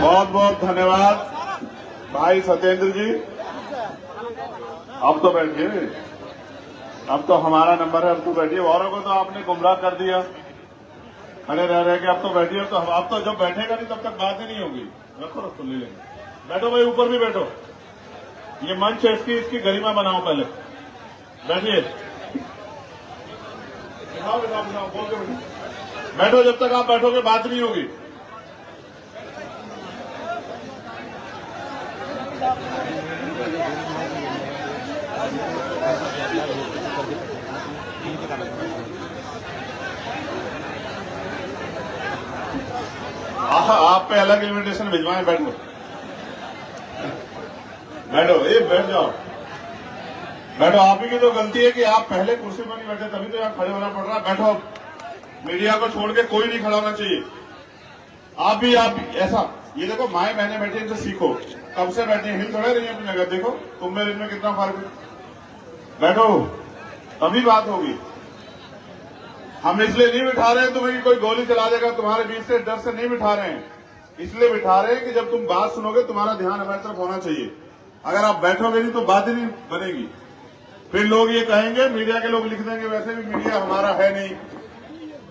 बहुत बहुत धन्यवाद भाई सत्येंद्र जी। अब तो बैठिए, अब तो हमारा नंबर है, अब तो बैठिए। औरों को तो आपने गुमराह कर दिया खड़े रह के। अब तो बैठिए, तो अब तो जब बैठेगा नहीं तब तक बात ही नहीं होगी। रखो रखो, ले लेंगे। बैठो भाई, ऊपर भी बैठो। ये मंच है, इसकी गरिमा बनाओ। पहले बैठिए, बिठाओ बिठाओ बिठाओ, बोल के बैठो। बैठो, जब तक आप बैठोगे बात नहीं होगी। आप पे अलग इन्विटेशन भिजवाएं। बैठो बैठो, ये बैठ जाओ, बैठो। आप ही की तो गलती है कि आप पहले कुर्सी पर नहीं बैठे, तभी तो यहाँ खड़े होना पड़ रहा है। बैठो, मीडिया को छोड़ के कोई नहीं खड़ा होना चाहिए। आप भी ऐसा, ये देखो माए बहने बैठी, इनसे सीखो। कब से बैठे, हिल थोड़े रही है अपनी जगह। देखो तुम में इनमें कितना फर्क है। बैठो, तभी बात होगी। हम इसलिए नहीं बिठा रहे हैं तुम्हें कि कोई गोली चला देगा तुम्हारे बीच से, डर से नहीं बिठा रहे हैं। इसलिए बिठा रहे हैं कि जब तुम बात सुनोगे तुम्हारा ध्यान हमारी तरफ होना चाहिए। अगर आप बैठोगे नहीं तो बात ही नहीं बनेगी। फिर लोग ये कहेंगे, मीडिया के लोग लिख देंगे, वैसे भी मीडिया हमारा है नहीं,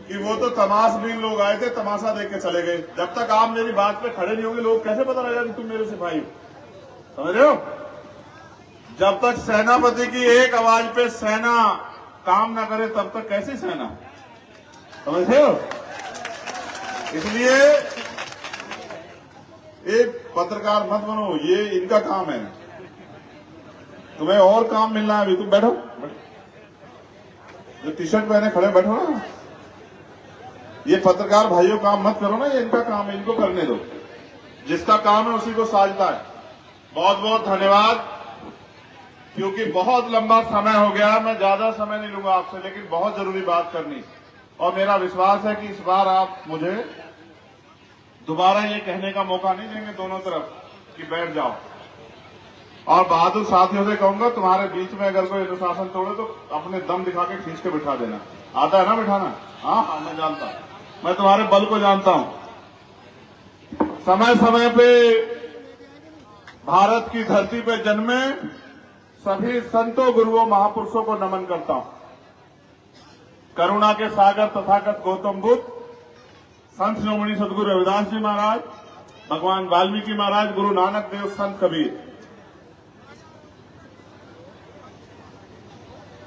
कि वो तो तमाशबीन लोग आए थे, तमाशा देख के चले गए। जब तक आप मेरी बात पे खड़े नहीं होंगे, लोग कैसे पता लगेगा कि तुम मेरे सिपाही हो? समझ रहे हो? जब तक सेनापति की एक आवाज पे सेना काम ना करे, तब तक कैसी सेना? समझ रहे हो? इसलिए एक पत्रकार मत बनो, ये इनका काम है। तुम्हें और काम मिलना है अभी। तुम बैठो, जो टी शर्ट पहने खड़े बैठो ना। ये पत्रकार भाइयों काम मत करो ना, ये इनका काम है, इनको करने दो। जिसका काम है उसी को साझता है। बहुत बहुत धन्यवाद। क्योंकि बहुत लंबा समय हो गया, मैं ज्यादा समय नहीं लूंगा आपसे, लेकिन बहुत जरूरी बात करनी। और मेरा विश्वास है कि इस बार आप मुझे दोबारा ये कहने का मौका नहीं देंगे दोनों तरफ कि बैठ जाओ। और बहादुर साथियों से कहूंगा, तुम्हारे बीच में अगर कोई अनुशासन तोड़े तो अपने दम दिखा के खींच के बिठा देना। आता है ना बिठाना? हाँ हाँ, मैं जानता हूं, मैं तुम्हारे बल को जानता हूं। समय समय पे भारत की धरती पे जन्मे सभी संतों, गुरुओं, महापुरुषों को नमन करता हूं। करुणा के सागर तथागत गौतम बुद्ध, संत शिरोमणि सदगुरु रविदास जी महाराज, भगवान वाल्मीकि महाराज, गुरु नानक देव, संत कबीर,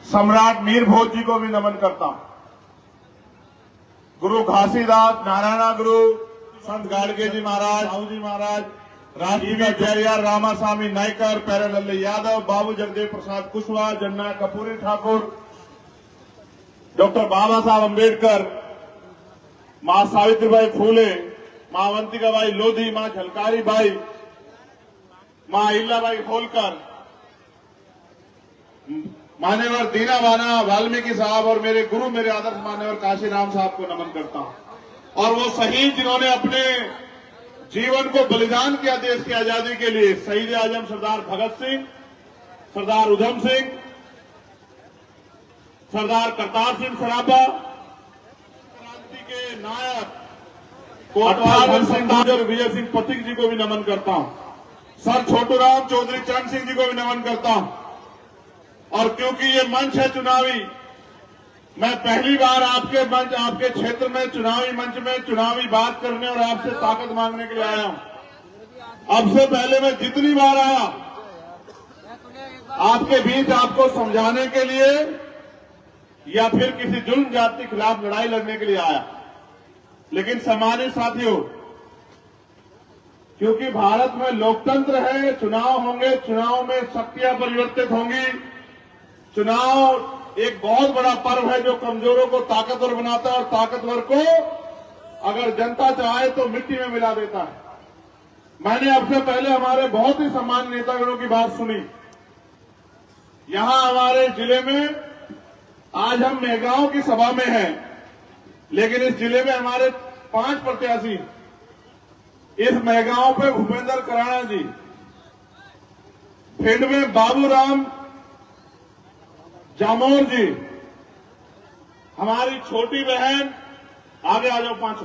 सम्राट मीर भोज जी को भी नमन करता हूं। गुरु घासीदास, नारायणा गुरु, संत गाड़गे जी महाराज, साहू जी महाराज, राजवीर रामास्वामी नायकर, प्यारेलाल यादव, बाबू जगदेव प्रसाद कुशवाहा, जन्ना कपूरी ठाकुर, डॉक्टर बाबा साहब अम्बेडकर, मां सावित्रीबाई फूले, मां अवंतिकाबाई लोधी, मां झलकारी बाई, मां अहिल्याबाई होलकर, मान्यवर दीना बाना वाल्मीकि साहब और मेरे गुरु, मेरे आदर्श मान्यवर काशीराम साहब को नमन करता हूं। और वो शहीद जिन्होंने अपने जीवन को बलिदान किया देश की आजादी के लिए, शहीद आजम सरदार भगत सिंह, सरदार उधम सिंह, सरदार करतार सिंह सराभा, क्रांति के नायक कोटवाल सिंह, विजय सिंह पथिक जी को भी नमन करता हूं। सर छोटूराम चौधरी चरण सिंह जी को भी नमन करता हूं। और क्योंकि ये मंच है चुनावी, मैं पहली बार आपके मंच, आपके क्षेत्र में चुनावी मंच में चुनावी बात करने और आपसे ताकत मांगने के लिए आया हूं। अब से पहले मैं जितनी बार आया आपके बीच आपको समझाने के लिए या फिर किसी जुल्म जाति के खिलाफ लड़ाई लड़ने के लिए आया। लेकिन सम्मानित साथियों, क्योंकि भारत में लोकतंत्र है, चुनाव होंगे, चुनाव में शक्तियां परिवर्तित होंगी। चुनाव एक बहुत बड़ा पर्व है जो कमजोरों को ताकतवर बनाता है और ताकतवर को अगर जनता चाहे तो मिट्टी में मिला देता है। मैंने अब से पहले हमारे बहुत ही सम्मानित नेतागणों की बात सुनी। यहां हमारे जिले में आज हम मेहगांव की सभा में हैं, लेकिन इस जिले में हमारे 5 प्रत्याशी, इस मेहगांव पे भूपेंद्र कराड़ा जी, भिंड में बाबूराम जामोर जी, हमारी छोटी बहन, आगे आ जाओ 5,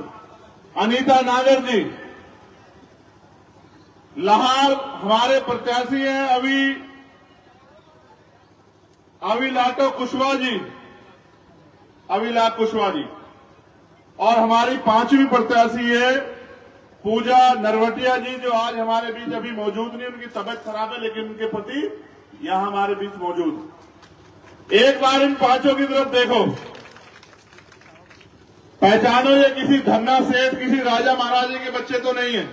अनीता नागर जी, लाहौर हमारे प्रत्याशी हैं अविलाटो कुशवाहा जी, अविलाट कुशवाहा जी, और हमारी 5वीं प्रत्याशी है पूजा नरवटिया जी, जो आज हमारे बीच अभी मौजूद नहीं, उनकी तबीयत खराब है, लेकिन उनके पति यहां हमारे बीच मौजूद। एक बार इन 5 की तरफ देखो, पहचानो, ये किसी धन्ना सेठ, किसी राजा महाराजे के बच्चे तो नहीं है।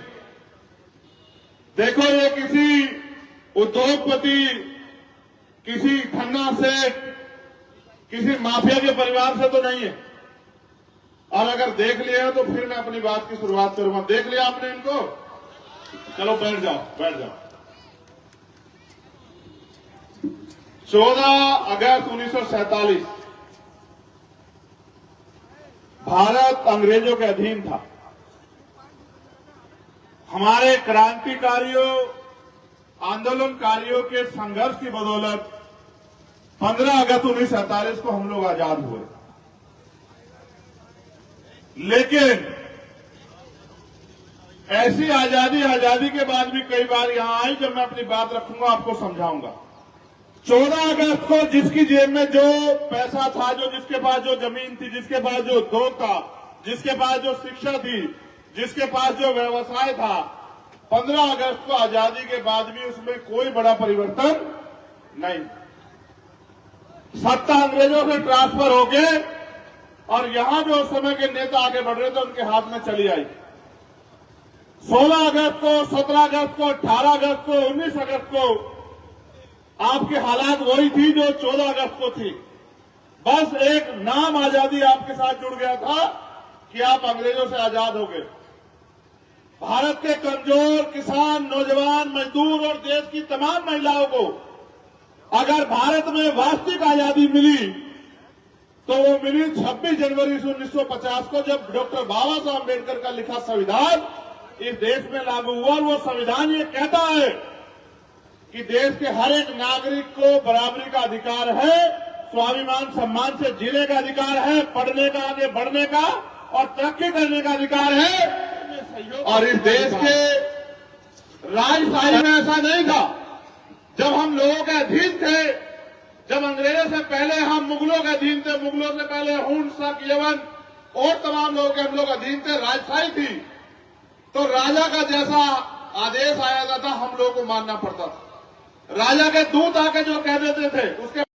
देखो, ये किसी उद्योगपति, किसी धन्ना सेठ, किसी माफिया के परिवार से तो नहीं है। और अगर देख लिया तो फिर मैं अपनी बात की शुरुआत करूंगा। देख लिया आपने इनको? चलो बैठ जाओ, बैठ जाओ। 14 अगस्त 1947 भारत अंग्रेजों के अधीन था। हमारे क्रांतिकारियों, आंदोलनकारियों के संघर्ष की बदौलत 15 अगस्त 1947 को हम लोग आजाद हुए। लेकिन ऐसी आजादी के बाद भी कई बार यहां आई, जब मैं अपनी बात रखूंगा आपको समझाऊंगा। 14 अगस्त को जिसकी जेब में जो पैसा था, जो जिसके पास जो जमीन थी, जिसके पास जो उद्योग था, जिसके पास जो शिक्षा थी, जिसके पास जो व्यवसाय था, 15 अगस्त को आजादी के बाद भी उसमें कोई बड़ा परिवर्तन नहीं। सत्ता अंग्रेजों से ट्रांसफर होके और यहां जो उस समय के नेता आगे बढ़ रहे थे, उनके हाथ में चली आई। 16 अगस्त को, 17 अगस्त को, 18 अगस्त को, 19 अगस्त को आपकी हालात वही थी जो 14 अगस्त को थी। बस एक नाम आजादी आपके साथ जुड़ गया था कि आप अंग्रेजों से आजाद हो गए। भारत के कमजोर किसान, नौजवान, मजदूर और देश की तमाम महिलाओं को अगर भारत में वास्तविक आजादी मिली तो वो मिली 26 जनवरी 1950 को, जब डॉक्टर बाबा साहब अम्बेडकर का लिखा संविधान इस देश में लागू हुआ। वो संविधान ये कहता है कि देश के हर एक नागरिक को बराबरी का अधिकार है, स्वाभिमान सम्मान से जीने का अधिकार है, पढ़ने का, आगे बढ़ने का और तरक्की करने का अधिकार है। और इस देश के राजशाही में ऐसा नहीं था। जब हम लोगों के अधीन थे, जब अंग्रेजों से पहले हम मुगलों के अधीन थे, मुगलों से पहले हुन, शक, यवन और तमाम लोगों के हम लोग अधीन थे, राजशाही थी, तो राजा का जैसा आदेश आया था हम लोगों को मानना पड़ता था। राजा के दूत आके जो कह देते थे उसके